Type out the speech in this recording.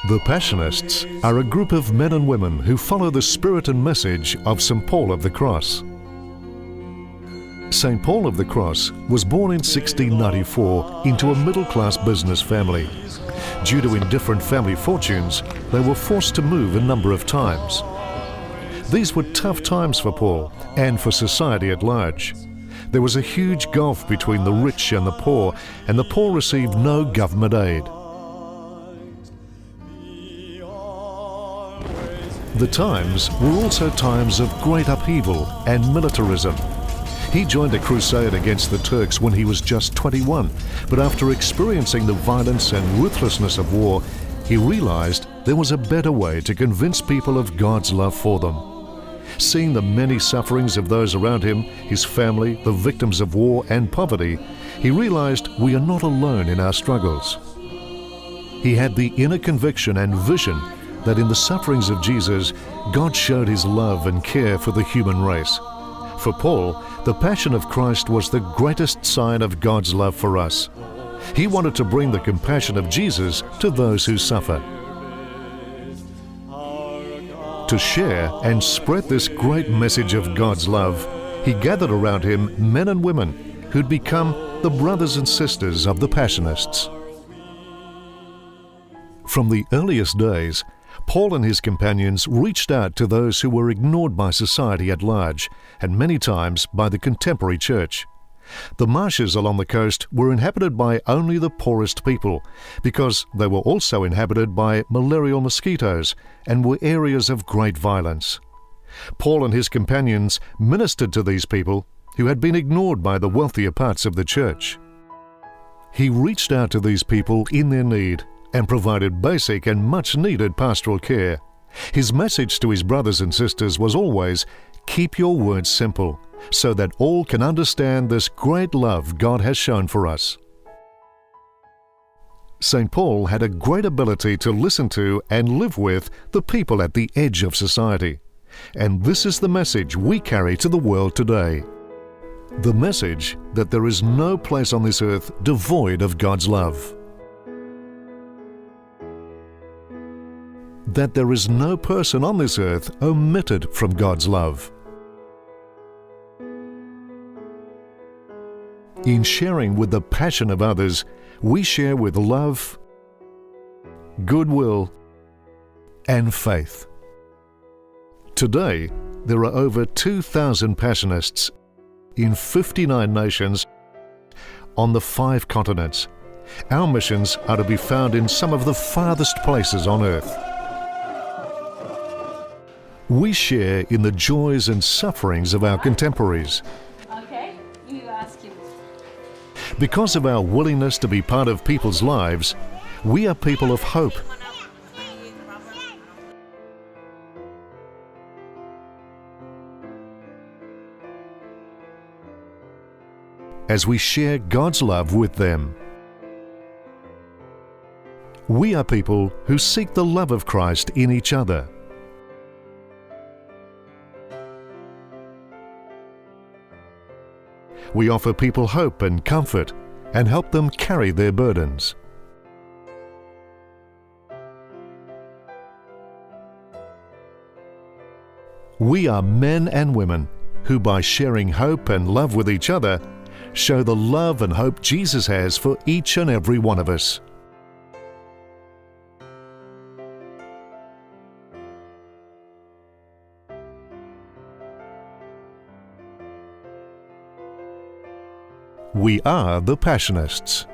The Passionists are a group of men and women who follow the spirit and message of St. Paul of the Cross. St. Paul of the Cross was born in 1694 into a middle-class business family. Due to indifferent family fortunes, they were forced to move a number of times. These were tough times for Paul and for society at large. There was a huge gulf between the rich and the poor poor received no government aid. The times were also times of great upheaval and militarism. He joined a crusade against the Turks when he was just 21, but after experiencing the violence and ruthlessness of war, he realized there was a better way to convince people of God's love for them. Seeing the many sufferings of those around him, his family, the victims of war and poverty, he realized we are not alone in our struggles. He had the inner conviction and vision that in the sufferings of Jesus, God showed his love and care for the human race. For Paul, the Passion of Christ was the greatest sign of God's love for us. He wanted to bring the compassion of Jesus to those who suffer. To share and spread this great message of God's love, he gathered around him men and women who'd become the brothers and sisters of the Passionists. From the earliest days, Paul and his companions reached out to those who were ignored by society at large, and many times by the contemporary church. The marshes along the coast were inhabited by only the poorest people, because they were also inhabited by malarial mosquitoes and were areas of great violence. Paul and his companions ministered to these people who had been ignored by the wealthier parts of the church. He reached out to these people in their need and provided basic and much-needed pastoral care. His message to his brothers and sisters was always, keep your words simple, so that all can understand this great love God has shown for us. St. Paul had a great ability to listen to and live with the people at the edge of society. And this is the message we carry to the world today. The message that there is no place on this earth devoid of God's love. That there is no person on this earth omitted from God's love. In sharing with the passion of others, we share with love, goodwill, and faith. Today, there are over 2,000 Passionists in 59 nations on the 5 continents. Our missions are to be found in some of the farthest places on earth. We share in the joys and sufferings of our contemporaries. Okay, you ask him. Because of our willingness to be part of people's lives, we are people of hope. As we share God's love with them. We are people who seek the love of Christ in each other. We offer people hope and comfort and help them carry their burdens. We are men and women who, by sharing hope and love with each other, show the love and hope Jesus has for each and every one of us. We are the Passionists.